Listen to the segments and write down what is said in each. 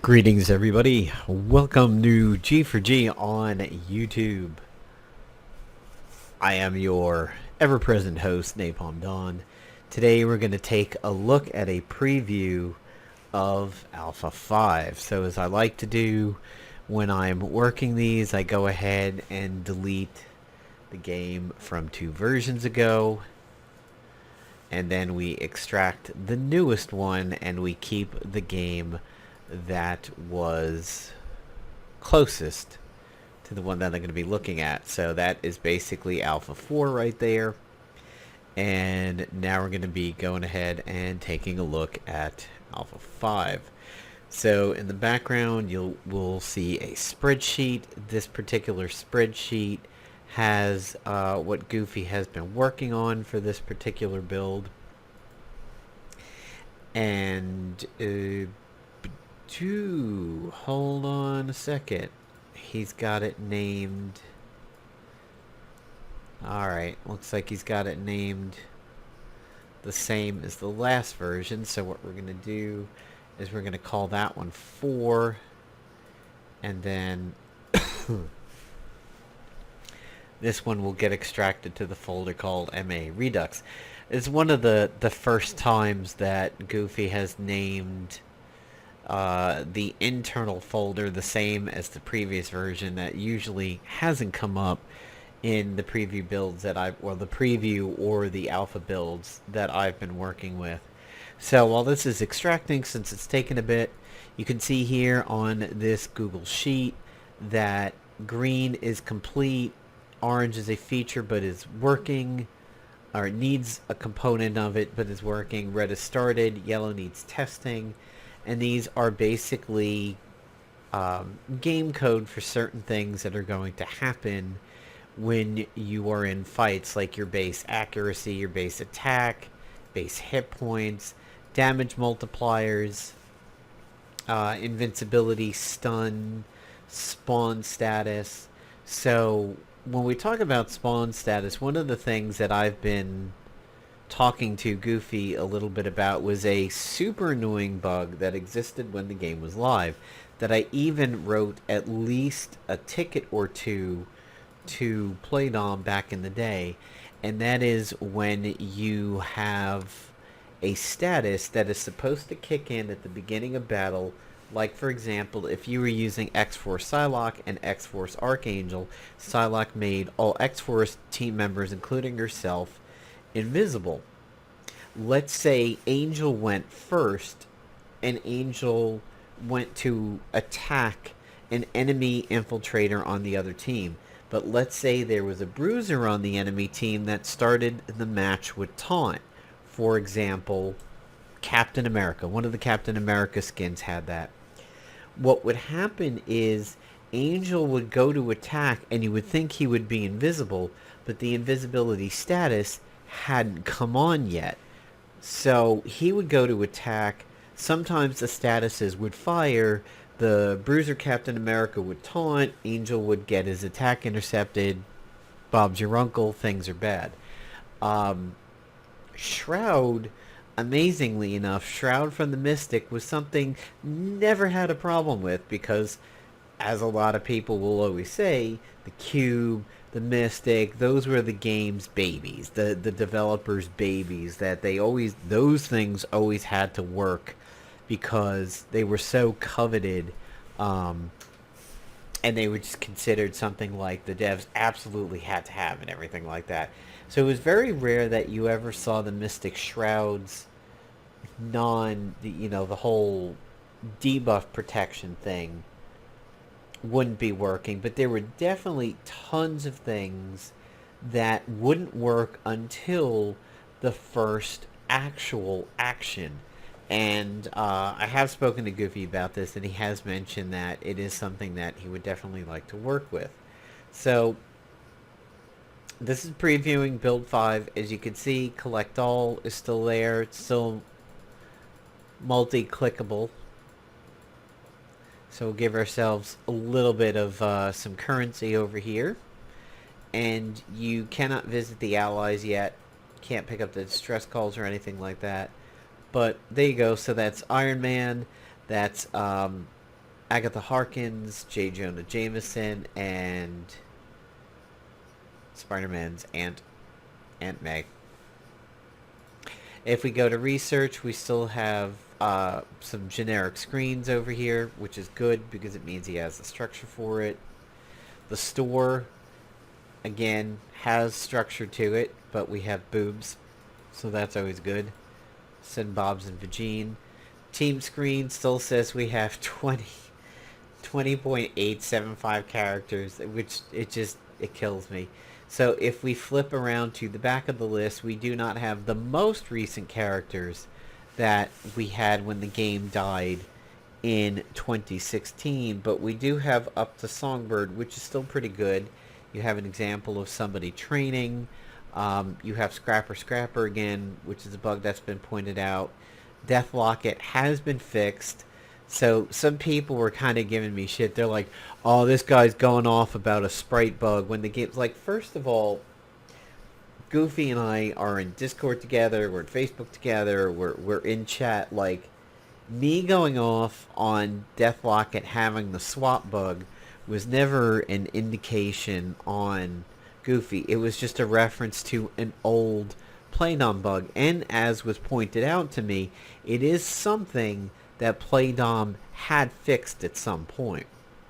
Greetings everybody, welcome to G4G on YouTube. I am your ever-present host, Napalm Dawn. Today we're going to take a look at a preview of Alpha 5. So as I like to do when I'm working these, I go ahead and delete the game from 2 versions ago. And then we extract the newest one and we keep the game that was closest to the one that I'm going to be looking at. So that is basically Alpha 4 right there. And now we're going to be going ahead and taking a look at Alpha 5. So in the background we'll see a spreadsheet. This particular spreadsheet has what Goofy has been working on for this particular build. And hold on a second. He's got it named. Alright, looks like he's got it named the same as the last version. So what we're going to do is we're going to call that one 4. And then this one will get extracted to the folder called MA Redux. It's one of the first times that Goofy has named the internal folder the same as the previous version. That usually hasn't come up in the preview builds that the preview or the alpha builds that I've been working with. So while this is extracting, since it's taken a bit, you can see here on this Google Sheet that green is complete, orange is a feature but is working, or needs a component of it but is working, red is started, yellow needs testing. And these are basically game code for certain things that are going to happen when you are in fights, like your base accuracy, your base attack, base hit points, damage multipliers, invincibility, stun, spawn status. So when we talk about spawn status, one of the things that I've been talking to Goofy a little bit about was a super annoying bug that existed when the game was live, that I even wrote at least a ticket or two to Playdom back in the day, and that is when you have a status that is supposed to kick in at the beginning of battle. Like, for example, if you were using X-Force Psylocke and X-Force Archangel, Psylocke made all X-Force team members, including yourself, invisible. Let's say Angel went first and Angel went to attack an enemy infiltrator on the other team. But let's say there was a bruiser on the enemy team that started the match with taunt. For example, Captain America. One of the Captain America skins had that. What would happen is Angel would go to attack and you would think he would be invisible, but the invisibility status hadn't come on yet. So he would go to attack. Sometimes the statuses would fire. The bruiser Captain America would taunt. Angel would get his attack intercepted. Bob's your uncle. Things are bad. Shroud, amazingly enough, Shroud from the Mystic was something never had a problem with, because, as a lot of people will always say, the Cube, the Mystic, those were the game's babies, the developers' babies, that those things always had to work because they were so coveted, and they were just considered something like the devs absolutely had to have and everything like that. So it was very rare that you ever saw the Mystic Shroud's the whole debuff protection thing wouldn't be working, but there were definitely tons of things that wouldn't work until the first actual action. And I have spoken to Goofy about this, and he has mentioned that it is something that he would definitely like to work with. So this is previewing build 5. As you can see, collect all is still there. It's still multi-clickable. So we'll give ourselves a little bit of some currency over here. And you cannot visit the allies yet. Can't pick up the distress calls or anything like that. But there you go. So that's Iron Man. That's Agatha Harkins, J. Jonah Jameson, and Spider-Man's Aunt May. If we go to research, we still have some generic screens over here, which is good because it means he has the structure for it. The store, again, has structure to it, but we have boobs, so that's always good. Sin Bob's and Vagine. Team screen still says we have 20.875 characters, which it kills me. So if we flip around to the back of the list, we do not have the most recent characters that we had when the game died in 2016, but we do have up to Songbird, which is still pretty good. You have an example of somebody training. You have Scrapper again, which is a bug that's been pointed out. Death Locket has been fixed. So some people were kind of giving me shit. They're like, oh, this guy's going off about a sprite bug when the game's like, first of all, Goofy and I are in Discord together, we're in Facebook together, we're in chat. Like, me going off on Death Locket having the swap bug was never an indication on Goofy. It was just a reference to an old Playdom bug. And as was pointed out to me, it is something that Playdom had fixed at some point.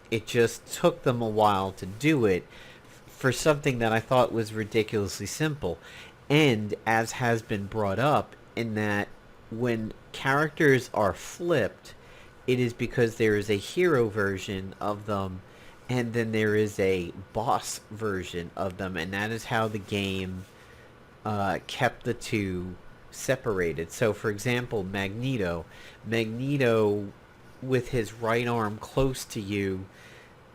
It just took them a while to do it for something that I thought was ridiculously simple. And as has been brought up, in that when characters are flipped, it is because there is a hero version of them and then there is a boss version of them, and that is how the game kept the two separated. So for example, Magneto with his right arm close to you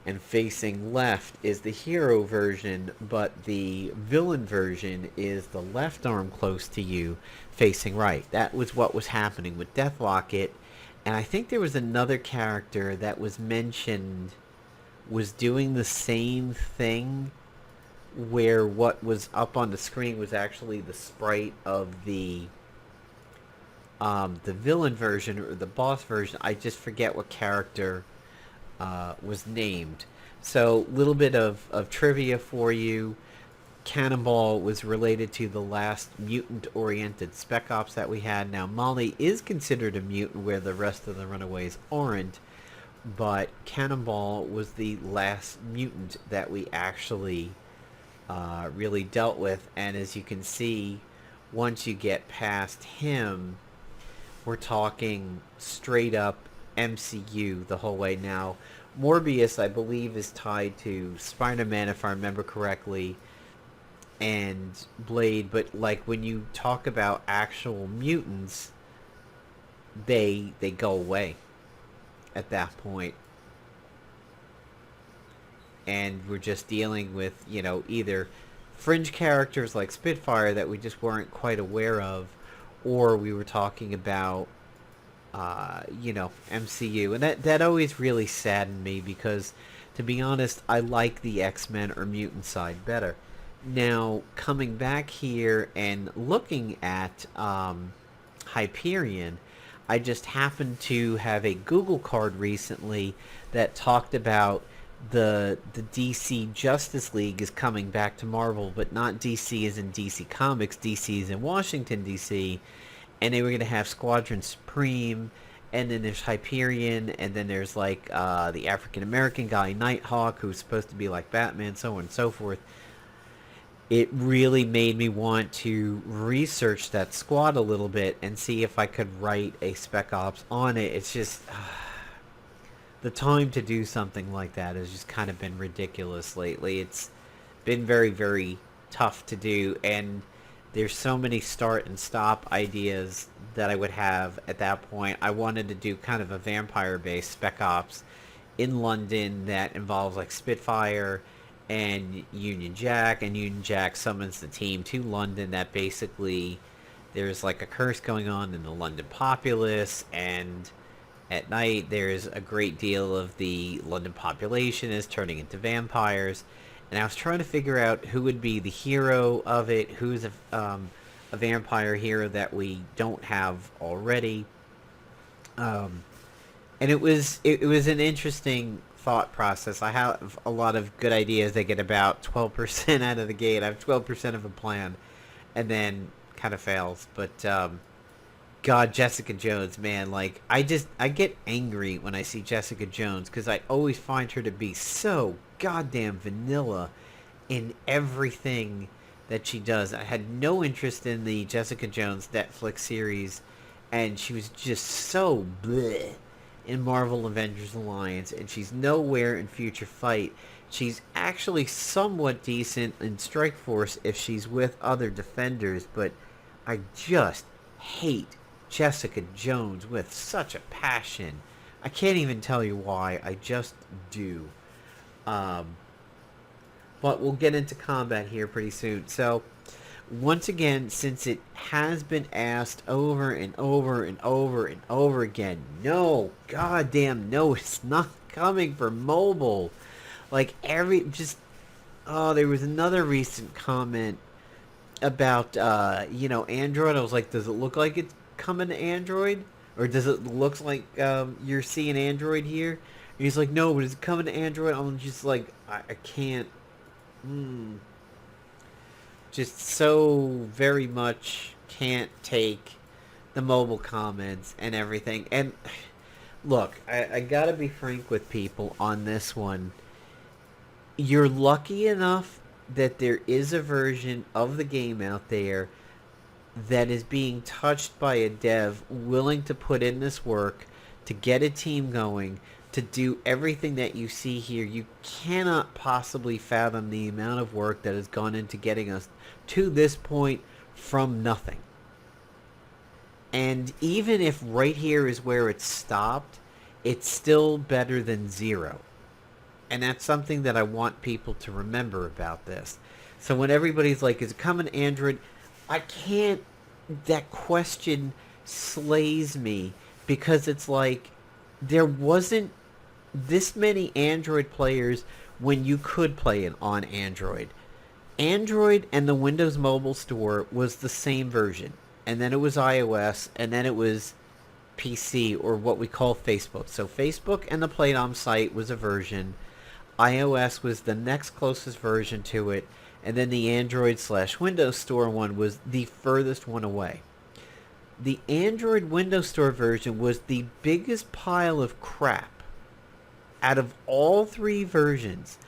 and facing left is the hero version, but the villain version is the left arm close to you facing right. That was what was happening with Death Locket. And I think there was another character that was mentioned was doing the same thing, where what was up on the screen was actually the sprite of the villain version or the boss version. I just forget what character was named. So, little bit of trivia for you. Cannonball was related to the last mutant-oriented Spec Ops that we had. Now, Molly is considered a mutant where the rest of the Runaways aren't, but Cannonball was the last mutant that we actually really dealt with. And as you can see, once you get past him, we're talking straight up MCU the whole way. Now, Morbius, I believe, is tied to Spider-Man, if I remember correctly, and Blade, but like when you talk about actual mutants, they go away at that point. And we're just dealing with, either fringe characters like Spitfire that we just weren't quite aware of, or we were talking about MCU. And that always really saddened me because, to be honest, I like the X-Men or mutant side better. Now, coming back here and looking at Hyperion, I just happened to have a Google card recently that talked about the DC Justice League is coming back to Marvel, but not DC as in DC Comics, DC is in Washington, DC, and they were going to have Squadron Supreme, and then there's Hyperion, and then there's like the African-American guy, Nighthawk, who's supposed to be like Batman, so on and so forth. It really made me want to research that squad a little bit and see if I could write a Spec Ops on it. It's just... the time to do something like that has just kind of been ridiculous lately. It's been very, very tough to do, and there's so many start and stop ideas that I would have at that point. I wanted to do kind of a vampire-based Spec Ops in London that involves like Spitfire and Union Jack, and Union Jack summons the team to London. That basically there's like a curse going on in the London populace, and at night there's a great deal of the London population is turning into vampires. And I was trying to figure out who would be the hero of it, who's a vampire hero that we don't have already. And it was an interesting thought process. I have a lot of good ideas that get about 12% out of the gate. I have 12% of a plan, and then kind of fails. But God, Jessica Jones, man, like I get angry when I see Jessica Jones because I always find her to be so goddamn vanilla in everything that she does. I had no interest in the Jessica Jones Netflix series, and she was just so bleh in Marvel Avengers Alliance, and she's nowhere in Future Fight. She's actually somewhat decent in Strike Force if she's with other defenders, but I just hate Jessica Jones with such a passion. I can't even tell you why. I just do. Um, but we'll get into combat here pretty soon. So, once again, since it has been asked over and over and over and over again, no, goddamn, no, it's not coming for mobile. Like oh, there was another recent comment about, Android. I was like, does it look like it's coming to Android? Or does it look like you're seeing Android here? And he's like, no, but it's coming to Android. I'm just like, I can't. Just so very much can't take the mobile comments and everything. And look, I gotta be frank with people on this one. You're lucky enough that there is a version of the game out there that is being touched by a dev willing to put in this work to get a team going, to do everything that you see here. You cannot possibly fathom the amount of work that has gone into getting us to this point from nothing. And even if right here is where it stopped, it's still better than zero. And that's something that I want people to remember about this. So when everybody's like, is it coming to Android? I can't, that question slays me because it's like, there wasn't this many Android players when you could play it on Android. Android and the Windows Mobile Store was the same version. And then it was iOS, and then it was PC, or what we call Facebook. So Facebook and the Playdom site was a version. iOS was the next closest version to it, and then the Android/Windows Store one was the furthest one away. The Android Windows Store version was the biggest pile of crap out of all three versions,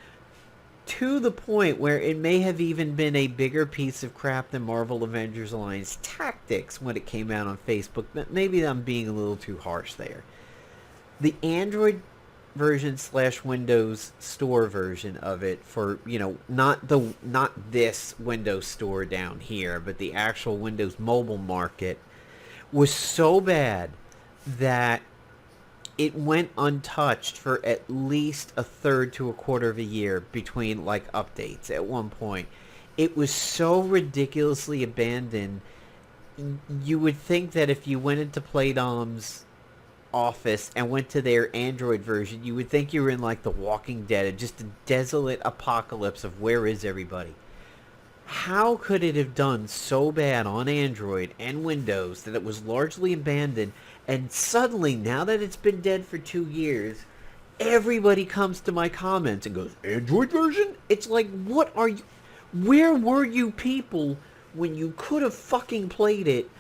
to the point where it may have even been a bigger piece of crap than Marvel Avengers Alliance Tactics when it came out on Facebook. But maybe I'm being a little too harsh there. The Android version/Windows Store version of it, for not this Windows Store down here, but the actual Windows mobile market, was so bad that it went untouched for at least a third to a quarter of a year between like updates at one point. It was so ridiculously abandoned. You would think that if you went into Playdom's office and went to their Android version, you would think you were in like The Walking Dead, just a desolate apocalypse of where is everybody. How could it have done so bad on Android and Windows that it was largely abandoned, and suddenly, now that it's been dead for 2 years, everybody comes to my comments and goes, Android version? It's like, what are you... Where were you people when you could have fucking played it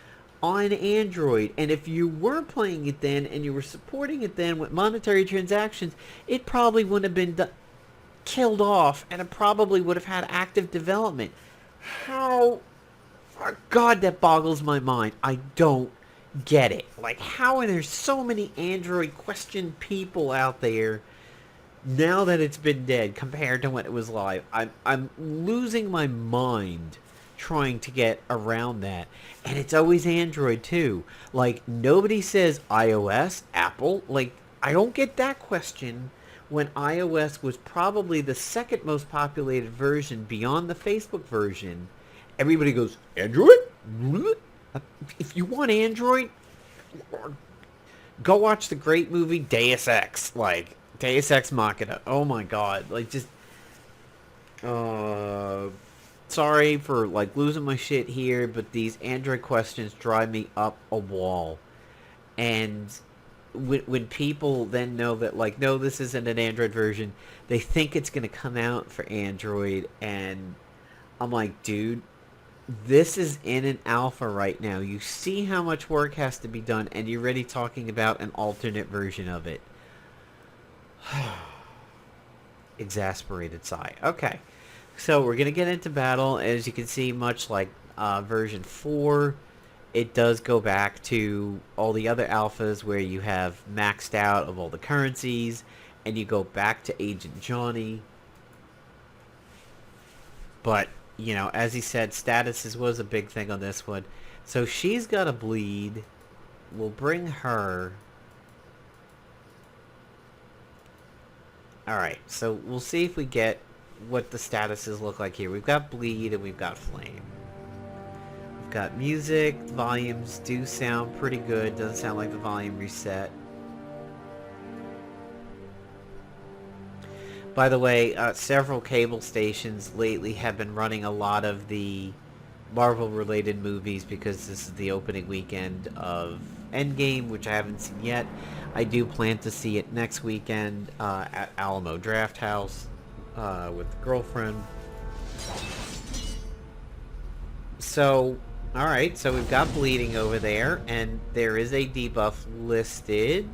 on Android? And if you were playing it then, and you were supporting it then with monetary transactions, it probably wouldn't have been killed off, and it probably would have had active development. How... Oh, God, that boggles my mind. I don't get it. Like, how are there so many Android question people out there now that it's been dead compared to when it was live? I'm losing my mind trying to get around that. And it's always Android too. Like, nobody says iOS, Apple. Like, I don't get that question when iOS was probably the second most populated version beyond the Facebook version. Everybody goes, Android? If you want Android, go watch the great movie Deus Ex. Like, Deus Ex Machina. Oh my god. Like, just... sorry for, like, losing my shit here, but these Android questions drive me up a wall. And when people then know that, like, no, this isn't an Android version, they think it's going to come out for Android, and I'm like, dude, this is in an alpha right now. You see how much work has to be done, and you're already talking about an alternate version of it. Exasperated sigh. Okay, so we're going to get into battle. As you can see, much like version 4, it does go back to all the other alphas where you have maxed out of all the currencies, and you go back to Agent Johnny. But, you know, as he said, statuses was a big thing on this one. So she's got to bleed. We'll bring her. Alright, so we'll see if we get what the statuses look like here. We've got bleed and we've got flame. We've got music. Volumes do sound pretty good. Doesn't sound like the volume reset. By the way, several cable stations lately have been running a lot of the Marvel-related movies because this is the opening weekend of Endgame, which I haven't seen yet. I do plan to see it next weekend at Alamo Drafthouse with the girlfriend. So, alright, so we've got bleeding over there, and there is a debuff listed.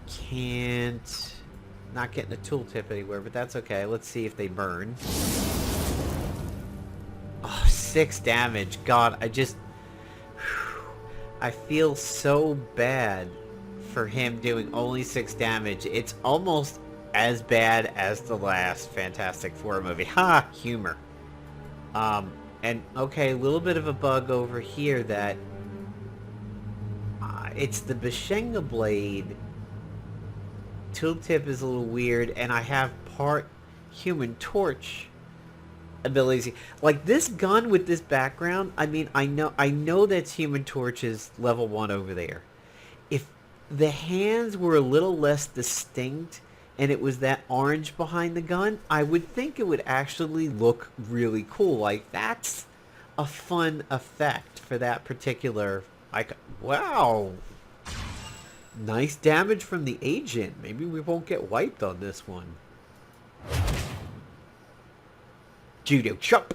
Can't... Not getting a tooltip anywhere, but that's okay. Let's see if they burn. Oh, 6 damage. God, I feel so bad for him doing only 6 damage. It's almost as bad as the last Fantastic Four movie. Ha! Humor. And, okay, a little bit of a bug over here that... it's the Bashenga blade. Tooltip is a little weird, and I have part Human Torch abilities. Like, this gun with this background, I mean, I know that's Human Torch's level 1 over there. If the hands were a little less distinct and it was that orange behind the gun, I would think it would actually look really cool. Like, that's a fun effect for that particular icon. Wow! Nice damage from the agent. Maybe we won't get wiped on this one. Judo chop.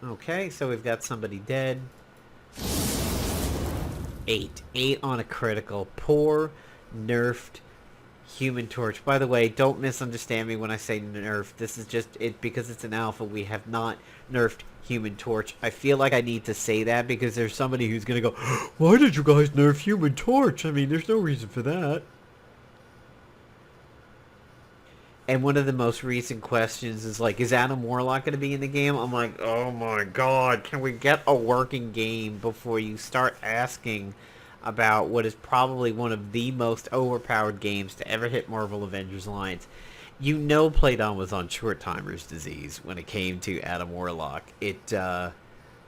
Okay, so we've got somebody dead. 8. 8 on a critical. Poor nerfed Human Torch. By the way, don't misunderstand me when I say nerfed. This is just it because it's an alpha. We have not nerfed Human Torch. I feel like I need to say that because there's somebody who's going to go, why did you guys nerf Human Torch? I mean, there's no reason for that. And one of the most recent questions is like, is Adam Warlock going to be in the game? I'm like, oh my god, can we get a working game before you start asking about what is probably one of the most overpowered games to ever hit Marvel Avengers Alliance? You know Playdon was on short-timer's disease when it came to Adam Warlock. It,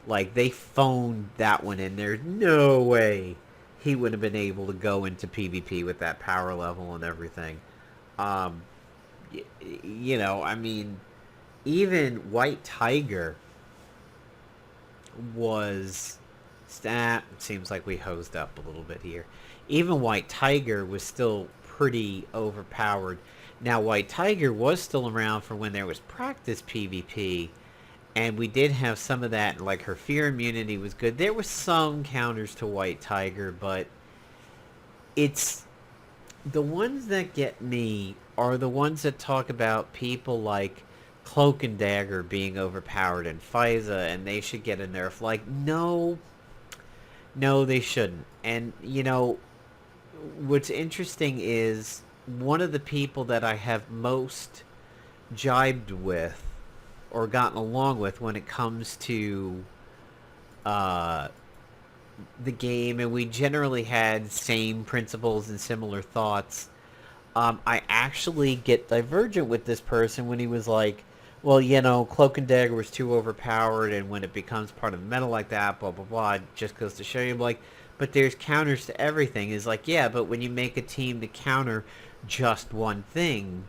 like, they phoned that one in. There's no way he would have been able to go into PvP with that power level and everything. You know, I mean, even White Tiger was... seems like we hosed up a little bit here. Even White Tiger was still pretty overpowered. Now, White Tiger was still around for when there was practice PvP, and we did have some of that, like her fear immunity was good. There were some counters to White Tiger, but it's... the ones that get me are the ones that talk about people like Cloak and Dagger being overpowered in FISA, and they should get a nerf. Like, no, they shouldn't. And, you know, what's interesting is one of the people that I have most jibed with or gotten along with when it comes to the game, and we generally had same principles and similar thoughts. I actually get divergent with this person when he was like, well, you know, Cloak and Dagger was too overpowered, and when it becomes part of the meta like that, blah, blah, blah, it just goes to show you, like, but there's counters to everything. Is like, yeah, but when you make a team to counter just one thing,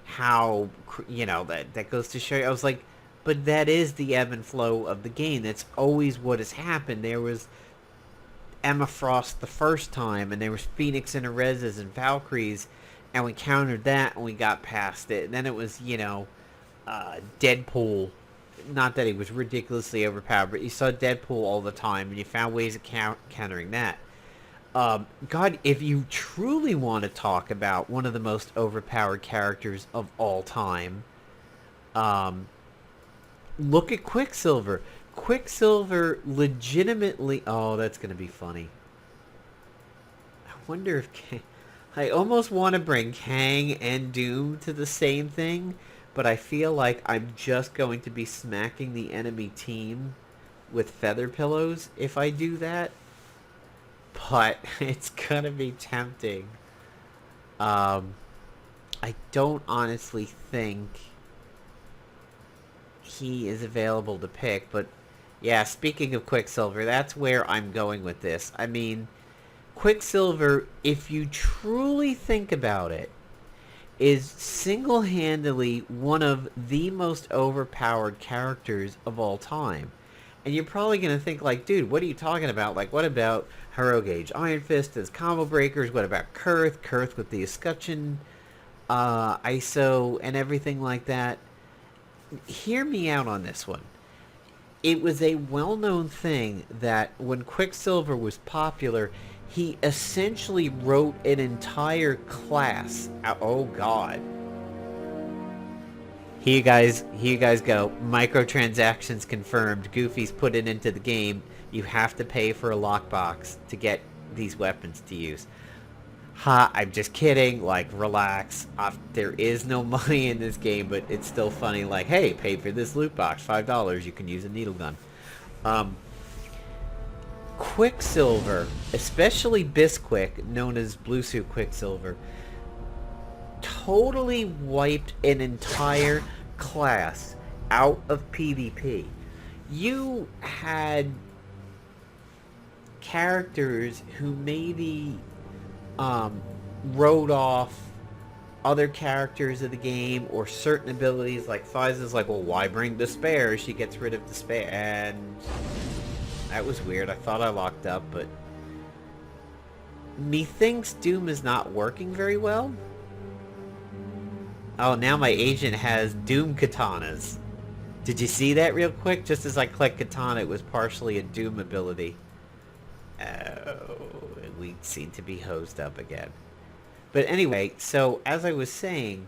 how, you know, that goes to show you. I was like, but that is the ebb and flow of the game. That's always what has happened. There was Emma Frost the first time, and there was Phoenix and Erezes and Valkyries, and we countered that and we got past it. And then it was, Deadpool. Not that he was ridiculously overpowered, but you saw Deadpool all the time, and you found ways of countering that. God, if you truly want to talk about one of the most overpowered characters of all time, look at Quicksilver. Quicksilver legitimately... Oh, that's going to be funny. I wonder if... I almost want to bring Kang and Doom to the same thing, but I feel like I'm just going to be smacking the enemy team with feather pillows if I do that. But it's going to be tempting. I don't honestly think he is available to pick, but yeah, speaking of Quicksilver, that's where I'm going with this. I mean, Quicksilver, if you truly think about it, is single-handedly one of the most overpowered characters of all time. And you're probably going to think, like, dude, what are you talking about? Like, what about Hero Gauge Iron Fist as combo breakers? What about Kurth? Kurth with the escutcheon, ISO, and everything like that? Hear me out on this one. It was a well-known thing that when Quicksilver was popular, he essentially wrote an entire class. Oh God. Here you guys go. Microtransactions confirmed. Goofy's put it into the game. You have to pay for a lockbox to get these weapons to use. Ha, I'm just kidding. Like, relax. There is no money in this game, but it's still funny. Like, hey, pay for this loot box. $5. You can use a needle gun. Quicksilver, especially Bisquick, known as Blue Suit Quicksilver, totally wiped an entire class out of PvP. You had characters who maybe wrote off other characters of the game or certain abilities. Like Faiza's like, well, why bring Despair? She gets rid of Despair. And that was weird. I thought I locked up, but methinks Doom is not working very well. Oh, now my agent has Doom katanas. Did you see that real quick? Just as I clicked katana, it was partially a Doom ability. Oh, we seem to be hosed up again. But anyway, so as I was saying,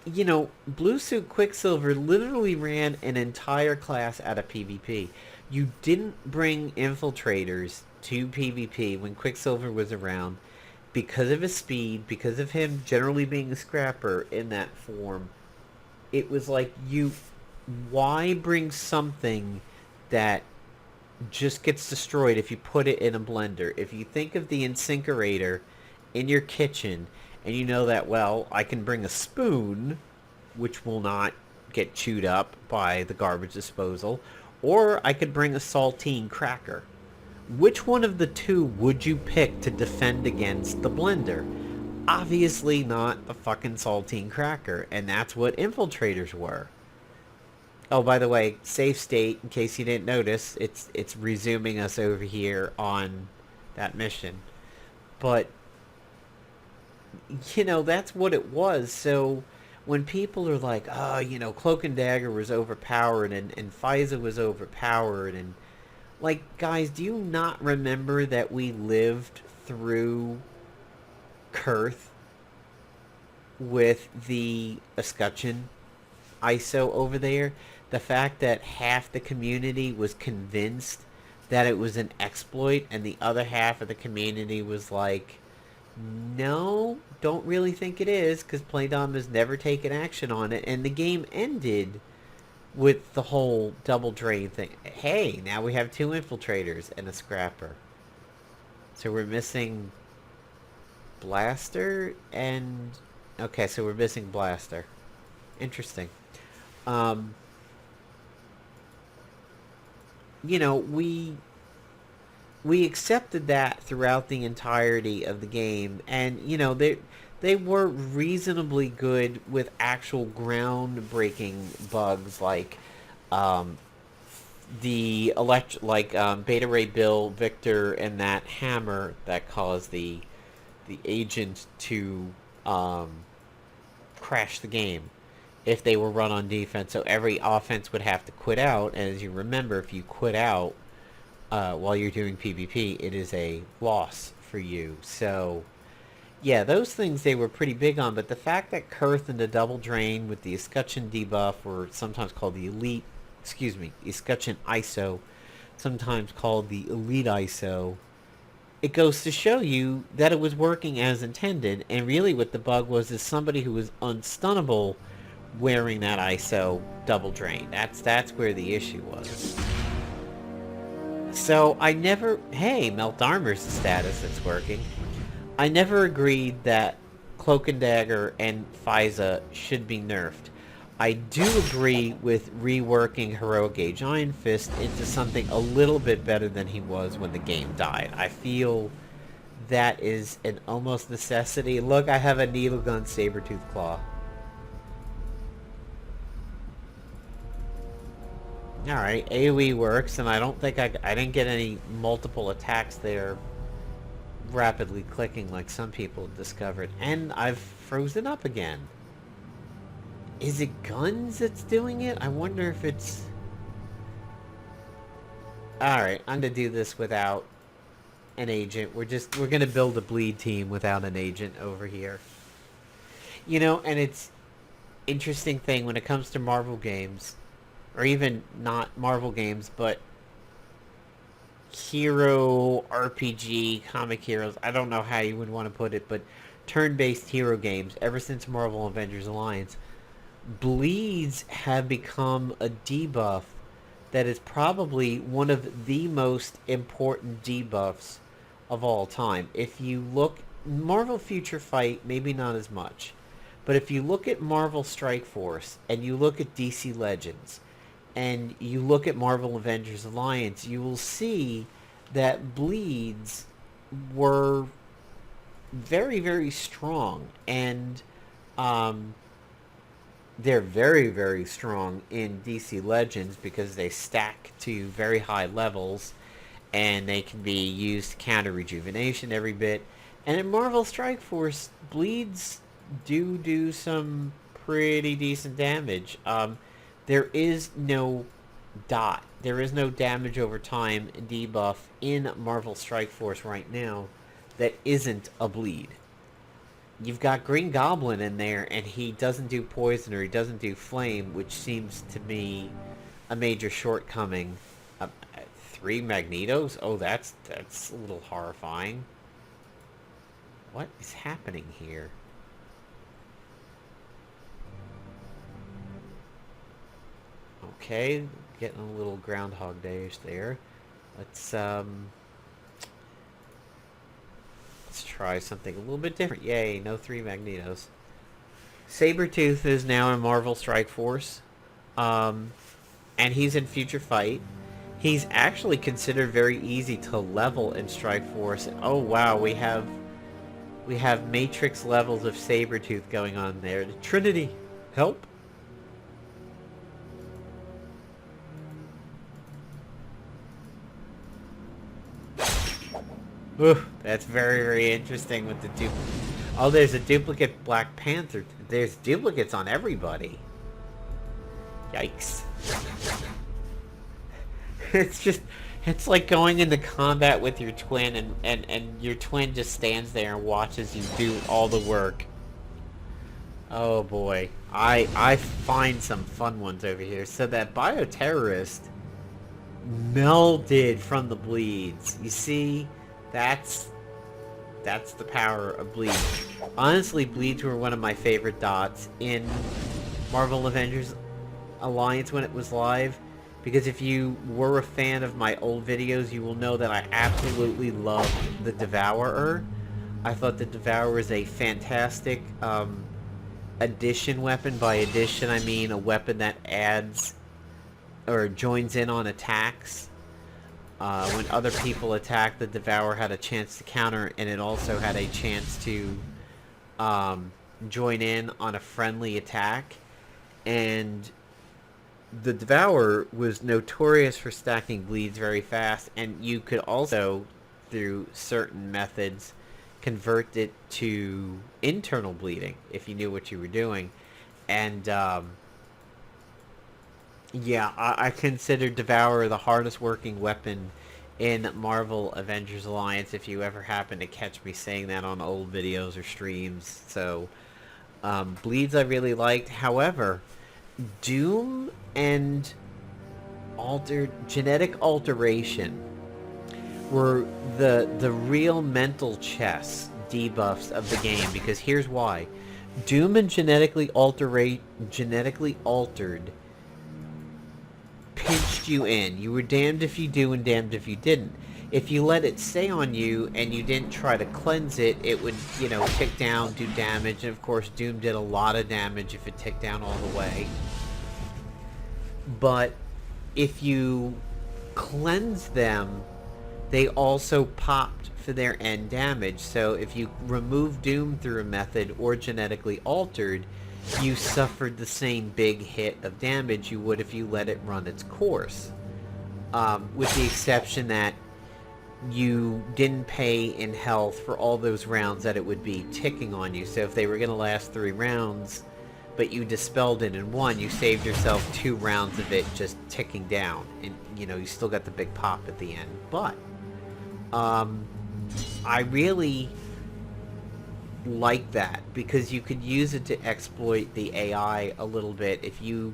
you know, Blue Suit Quicksilver literally ran an entire class out of PvP. You didn't bring infiltrators to PvP when Quicksilver was around because of his speed, because of him generally being a scrapper in that form. It was like, why bring something that just gets destroyed if you put it in a blender? If you think of the incinerator in your kitchen and you know that, well, I can bring a spoon, which will not get chewed up by the garbage disposal, or I could bring a saltine cracker. Which one of the two would you pick to defend against the blender? Obviously not a fucking saltine cracker, and that's what infiltrators were. Oh, by the way, save state, in case you didn't notice, it's resuming us over here on that mission. But, you know, that's what it was. So when people are like, oh, you know, Cloak and Dagger was overpowered and Faiza was overpowered, and like, guys, do you not remember that we lived through Kurth with the escutcheon ISO over there? The fact that half the community was convinced that it was an exploit and the other half of the community was like, no, don't really think it is, because Playdom has never taken action on it, and the game ended with the whole double drain thing. Hey, now we have 2 infiltrators and a scrapper. So we're missing Blaster and... Okay, so we're missing Blaster. Interesting. You know, we accepted that throughout the entirety of the game, and, you know, they were reasonably good with actual groundbreaking bugs like the Beta Ray Bill, Victor, and that hammer that caused the agent to crash the game if they were run on defense. So every offense would have to quit out. And as you remember, if you quit out while you're doing PvP, it is a loss for you. So yeah, those things they were pretty big on. But the fact that Kurth and the Double Drain with the Escutcheon debuff, or sometimes called the Elite, Escutcheon ISO, sometimes called the Elite ISO, it goes to show you that it was working as intended. And really what the bug was is somebody who was unstunnable wearing that ISO Double Drain. That's where the issue was. So I never... Hey, Melt Armor's the status that's working. I never agreed that Cloak and Dagger and Faiza should be nerfed. I do agree with reworking Heroic Age Iron Fist into something a little bit better than he was when the game died. I feel that is an almost necessity. Look, I have a Needle Gun Sabertooth Claw. Alright, AoE works, and I don't think I didn't get any multiple attacks there rapidly clicking like some people discovered. And I've frozen up again. Is it guns that's doing it? I wonder if it's... Alright, I'm gonna do this without an agent. We're gonna build a bleed team without an agent over here. You know, and it's interesting thing when it comes to Marvel games, or even not Marvel games, but hero RPG, comic heroes, I don't know how you would want to put it, but turn-based hero games, ever since Marvel Avengers Alliance, bleeds have become a debuff that is probably one of the most important debuffs of all time. If you look, Marvel Future Fight, maybe not as much, but if you look at Marvel Strike Force, and you look at DC Legends, and you look at Marvel Avengers Alliance, you will see that bleeds were very, very strong. And they're very, very strong in DC Legends because they stack to very high levels, and they can be used to counter rejuvenation every bit. And in Marvel Strike Force, bleeds do some pretty decent damage. There is no dot. There is no damage over time debuff in Marvel Strike Force right now that isn't a bleed. You've got Green Goblin in there, and he doesn't do poison or he doesn't do flame, which seems to me a major shortcoming. 3 Magnetos? Oh, that's a little horrifying. What is happening here? Okay, getting a little Groundhog Day-ish there. Let's try something a little bit different. Yay, no 3 Magnetos. Sabretooth is now in Marvel Strike Force. And he's in Future Fight. He's actually considered very easy to level in Strike Force. Oh wow, we have Matrix levels of Sabretooth going on there. Trinity, help! Ooh, that's very, very interesting with the duplicate. Oh, there's a duplicate Black Panther. There's duplicates on everybody. Yikes. It's like going into combat with your twin, and your twin just stands there and watches you do all the work. Oh boy. I find some fun ones over here. So that bioterrorist melted from the bleeds. You see? That's the power of bleeds. Honestly, bleeds were one of my favorite dots in Marvel Avengers Alliance when it was live. Because if you were a fan of my old videos, you will know that I absolutely loved the Devourer. I thought the Devourer is a fantastic addition weapon. By addition, I mean a weapon that adds or joins in on attacks. When other people attacked, the Devourer had a chance to counter, and it also had a chance to join in on a friendly attack. And the Devourer was notorious for stacking bleeds very fast, and you could also, through certain methods, convert it to internal bleeding if you knew what you were doing. And yeah, I consider Devourer the hardest working weapon in Marvel Avengers Alliance, if you ever happen to catch me saying that on old videos or streams. So, bleeds I really liked. However, Doom and genetic alteration were the real mental chess debuffs of the game, because here's why. Doom and genetically altered pinched you in. You were damned if you do and damned if you didn't. If you let it stay on you and you didn't try to cleanse it, it would, tick down, do damage, and of course Doom did a lot of damage if it ticked down all the way. But if you cleanse them, they also popped for their end damage. So if you remove Doom through a method or genetically altered, you suffered the same big hit of damage you would if you let it run its course. With the exception that you didn't pay in health for all those rounds that it would be ticking on you. So if they were going to last 3 rounds, but you dispelled it in 1, you saved yourself 2 rounds of it just ticking down. And, you still got the big pop at the end. But, I really like that, because you could use it to exploit the AI a little bit if you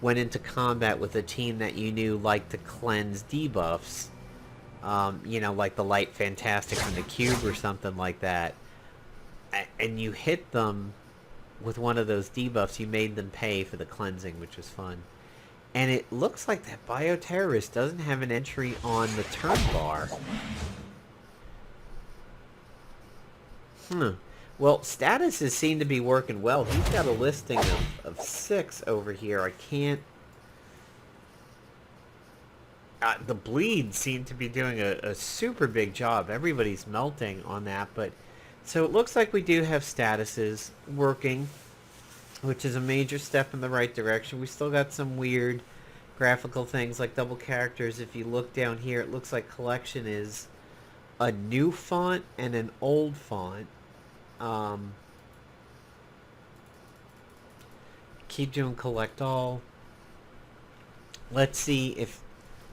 went into combat with a team that you knew liked to cleanse debuffs. Like the Light Fantastic from the Cube or something like that. And you hit them with one of those debuffs, you made them pay for the cleansing, which was fun. And it looks like that Bioterrorist doesn't have an entry on the turn bar. Well, statuses seem to be working well. He's got a listing of 6 over here. I can't... the bleeds seem to be doing a super big job. Everybody's melting on that, but... So it looks like we do have statuses working, which is a major step in the right direction. We still got some weird graphical things like double characters. If you look down here, it looks like collection is a new font and an old font. Keep doing collect all. Let's see if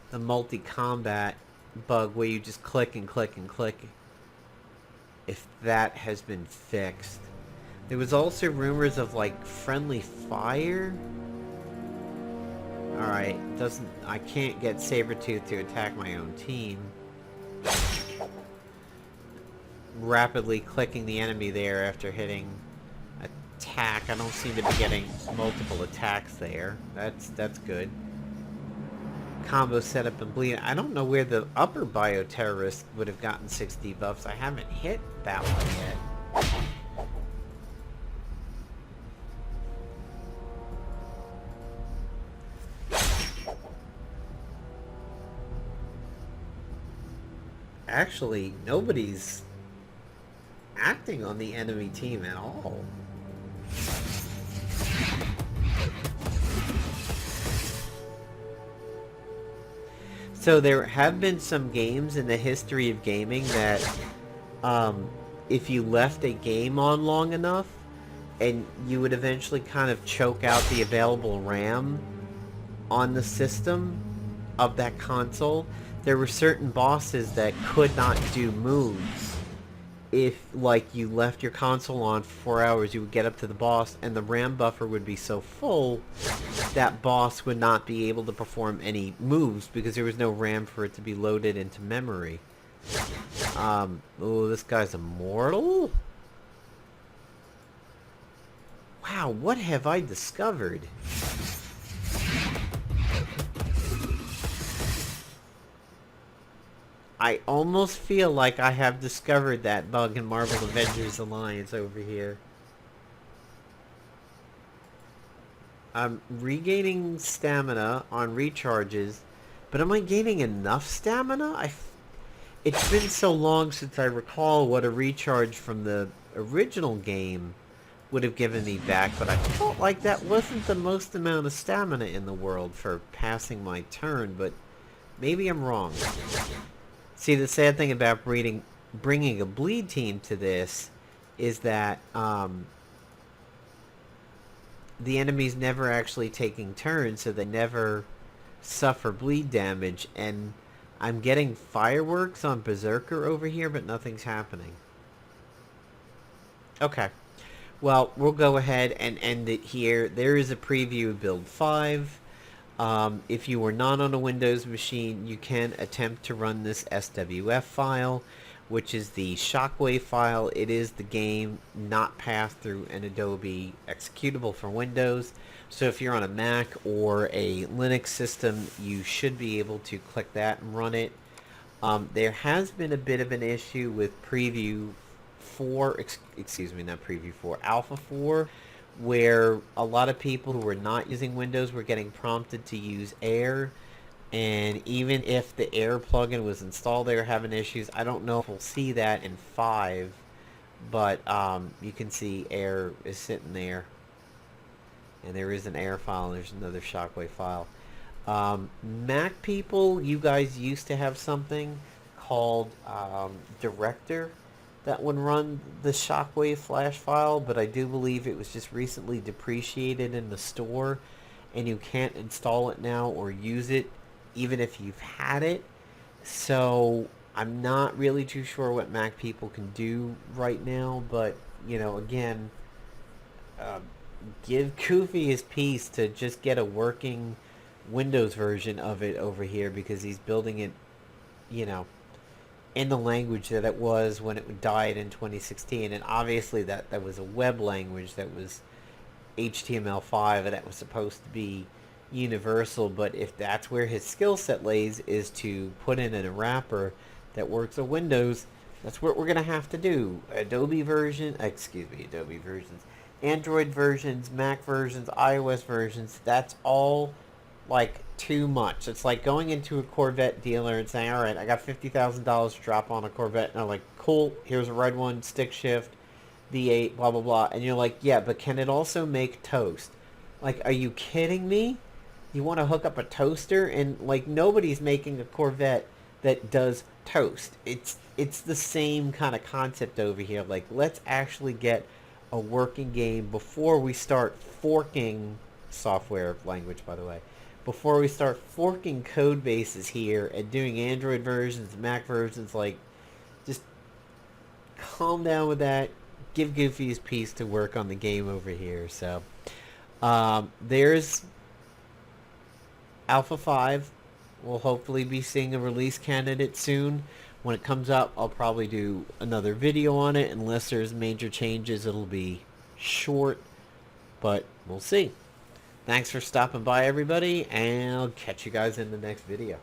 the multi-combat bug where you just click and click and click, if that has been fixed. There was also rumors of like friendly fire. Alright, I can't get Sabretooth to attack my own team. Rapidly clicking the enemy there after hitting attack. I don't seem to be getting multiple attacks there. That's good. Combo setup and bleed. I don't know where the upper Bioterrorist would have gotten 6 debuffs. I haven't hit that one yet. Actually, nobody's acting on the enemy team at all. So there have been some games in the history of gaming that if you left a game on long enough, and you would eventually kind of choke out the available RAM on the system of that console, there were certain bosses that could not do moves. If, like, you left your console on for 4 hours, you would get up to the boss, and the RAM buffer would be so full that boss would not be able to perform any moves because there was no RAM for it to be loaded into memory. Oh, this guy's immortal? Wow, what have I discovered? I almost feel like I have discovered that bug in Marvel Avengers Alliance over here. I'm regaining stamina on recharges, but am I gaining enough stamina? It's been so long since I recall what a recharge from the original game would have given me back, but I felt like that wasn't the most amount of stamina in the world for passing my turn, but maybe I'm wrong. See, the sad thing about bringing a bleed team to this is that the enemy's never actually taking turns, so they never suffer bleed damage, and I'm getting fireworks on Berserker over here, but nothing's happening. Okay. Well, we'll go ahead and end it here. There is a preview of Build 5. If you are not on a Windows machine, you can attempt to run this SWF file, which is the Shockwave file. It is the game not passed through an Adobe executable for Windows. So if you're on a Mac or a Linux system, you should be able to click that and run it. There has been a bit of an issue with Preview 4, excuse me, not Preview 4, Alpha 4, where a lot of people who were not using Windows were getting prompted to use Air, and even if the Air plugin was installed, they were having issues. I don't know if we'll see that in 5, but you can see Air is sitting there, and there is an Air file, and there's another Shockwave file. Mac people, you guys used to have something called Director that would run the Shockwave flash file, but I do believe it was just recently depreciated in the store, and you can't install it now or use it even if you've had it. So I'm not really too sure what Mac people can do right now, but you know, again, give Koofy his piece to just get a working Windows version of it over here, because he's building it, you know, in the language that it was when it died in 2016. And obviously that was a web language that was HTML5, and that was supposed to be universal. But if that's where his skill set lays, is to put in a wrapper that works on Windows, that's what we're going to have to do. Adobe versions, Android versions, Mac versions, iOS versions, that's all like too much. It's like going into a Corvette dealer and saying, alright, I got $50,000 to drop on a Corvette, and I'm like, cool, here's a red one, stick shift, V8, blah blah blah, and you're like, yeah, but can it also make toast? Like, are you kidding me? You want to hook up a toaster? And like, nobody's making a Corvette that does toast. It's the same kind of concept over here. Like, let's actually get a working game before we start forking software language, by the way, before we start forking code bases here and doing Android versions, Mac versions. Like, just calm down with that. Give Goofy his piece to work on the game over here. So there's Alpha 5. We'll hopefully be seeing a release candidate soon. When it comes up, I'll probably do another video on it. Unless there's major changes, it'll be short, but we'll see. Thanks for stopping by, everybody, and I'll catch you guys in the next video.